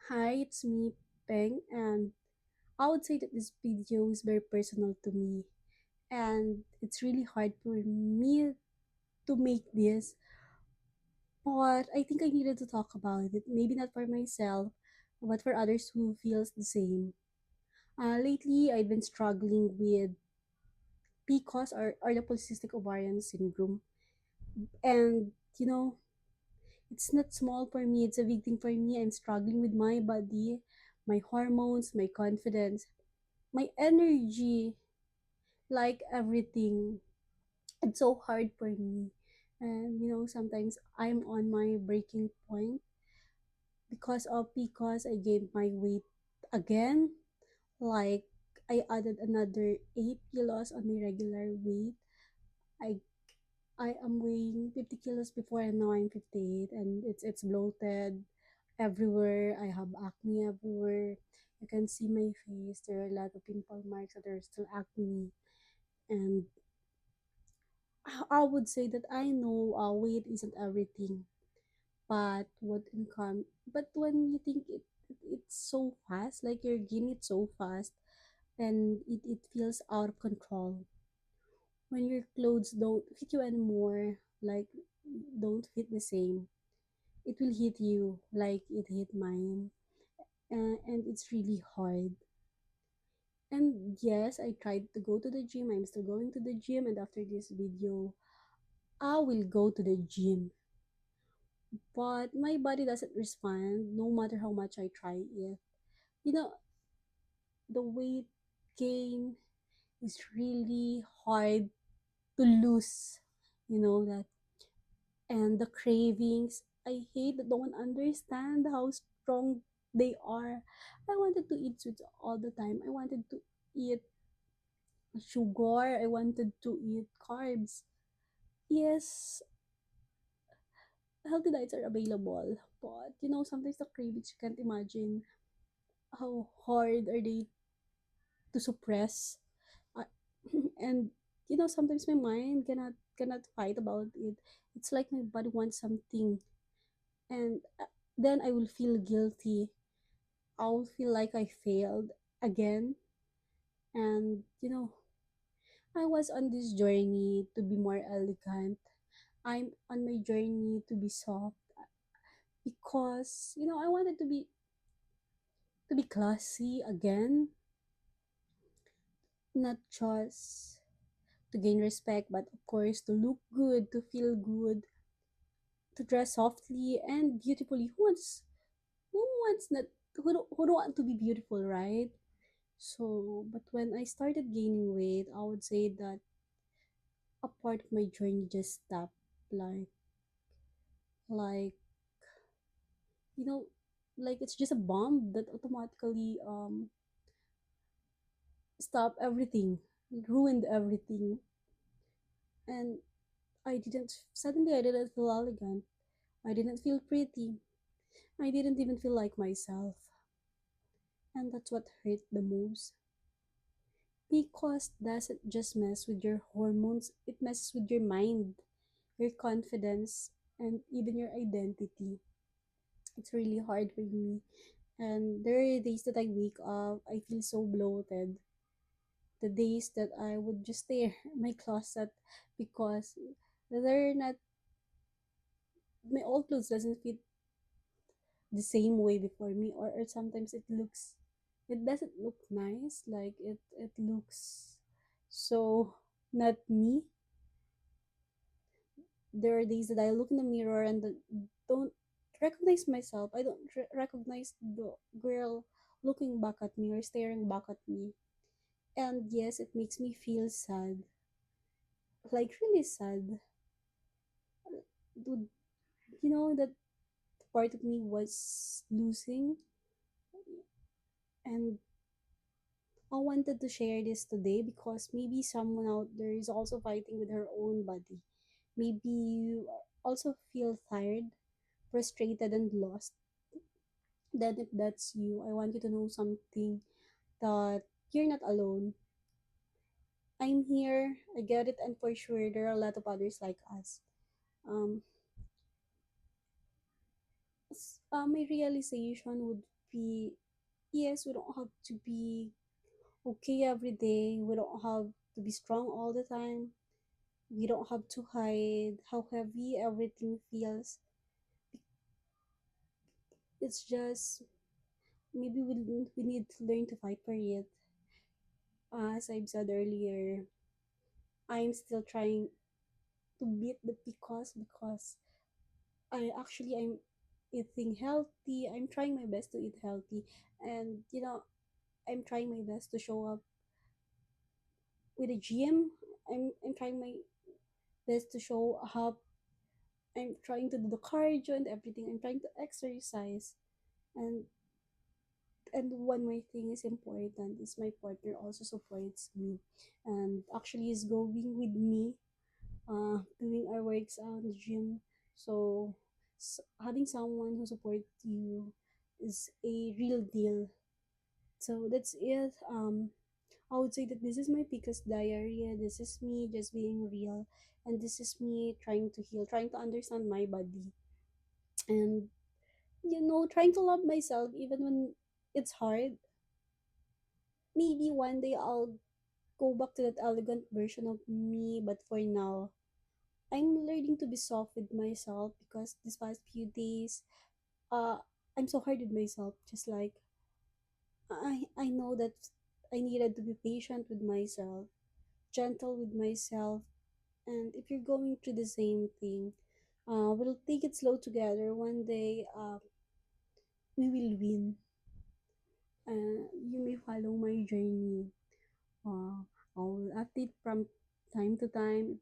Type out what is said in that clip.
Hi, it's me, Peng, and I would say that this video is very personal to me, and it's really hard for me to make this, but I think I needed to talk about it. Maybe not for myself, but for others who feels the same. Lately, I've been struggling with PCOS or the polycystic ovarian syndrome, and you know, it's not small for me. It's a big thing for me. I'm struggling with my body, my hormones, my confidence, my energy, like everything. It's so hard for me. And sometimes I'm on my breaking point because I gained my weight again. Like I added another 8 kilos on my regular weight. I I am weighing 50 kilos before and now I'm 58 and it's bloated everywhere. I have acne everywhere. You can see my face. There are a lot of pimple marks that are still acne. And I would say that I know weight isn't everything, but when you think it's so fast, like you're gaining it so fast, and it feels out of control. When your clothes don't fit you anymore, like don't fit the same, it will hit you like it hit mine, and it's really hard. And yes, I tried to go to the gym. I'm still going to the gym, and after this video, I will go to the gym, but my body doesn't respond no matter how much I try it. You know, the weight gain is really hard to lose. You know that. And the cravings, I hate that no one understand how strong they are. I wanted to eat sweets all the time. I wanted to eat sugar. I wanted to eat carbs. Yes, healthy diets are available, but sometimes the cravings you can't imagine how hard are they to suppress. uh, and sometimes my mind cannot fight about it. It's like my body wants something, and then I will feel guilty. I'll feel like I failed again. And I was on this journey to be more elegant. I'm on my journey to be soft because I wanted to be classy again, not just to gain respect, but of course to look good, to feel good, to dress softly and beautifully. Who wants not who don't want to be beautiful, right? So, but when I started gaining weight, I would say that a part of my journey just stopped. Like, like you know, like it's just a bomb that automatically stopped everything, ruined everything, and I didn't feel elegant. I didn't feel pretty. I didn't even feel like myself. And that's what hurt the most. Because doesn't just mess with your hormones, it messes with your mind, your confidence, and even your identity. It's really hard for me. And there are days that I wake up, I feel so bloated. The days that I would just stare at my closet because they're not my old clothes doesn't fit the same way before me, or sometimes it doesn't look nice, like it looks so not me. There are days that I look in the mirror and don't recognize myself. I don't recognize the girl looking back at me or staring back at me. And yes, it makes me feel sad, like really sad. Dude, that part of me was losing, and I wanted to share this today because maybe someone out there is also fighting with her own body. Maybe you also feel tired, frustrated, and lost. Then, if that's you, I want you to know something, that you're not alone. I'm here, I get it, and for sure, there are a lot of others like us. Um, my realization would be, yes, we don't have to be okay every day. We don't have to be strong all the time. We don't have to hide how heavy everything feels. It's just maybe we need to learn to fight for it. As I've said earlier, I'm still trying to beat the because I'm eating healthy. I'm trying my best to eat healthy, and I'm trying my best to show up with a gym. I'm trying my best to show up. I'm trying to do the cardio and everything. I'm trying to exercise, and one more thing is important is my partner also supports me, and actually is going with me, doing our works out in the gym. So, having someone who supports you is a real deal. So that's it. I would say that this is my biggest diarrhea. This is me just being real, and this is me trying to heal, trying to understand my body, and trying to love myself even when it's hard. Maybe one day I'll go back to that elegant version of me, but for now, I'm learning to be soft with myself because these past few days, uh, I'm so hard with myself. Just like I know that I needed to be patient with myself, gentle with myself, and if you're going through the same thing, we'll take it slow together. One day, we will win. You may follow my journey. Uh, I'll update from time to time.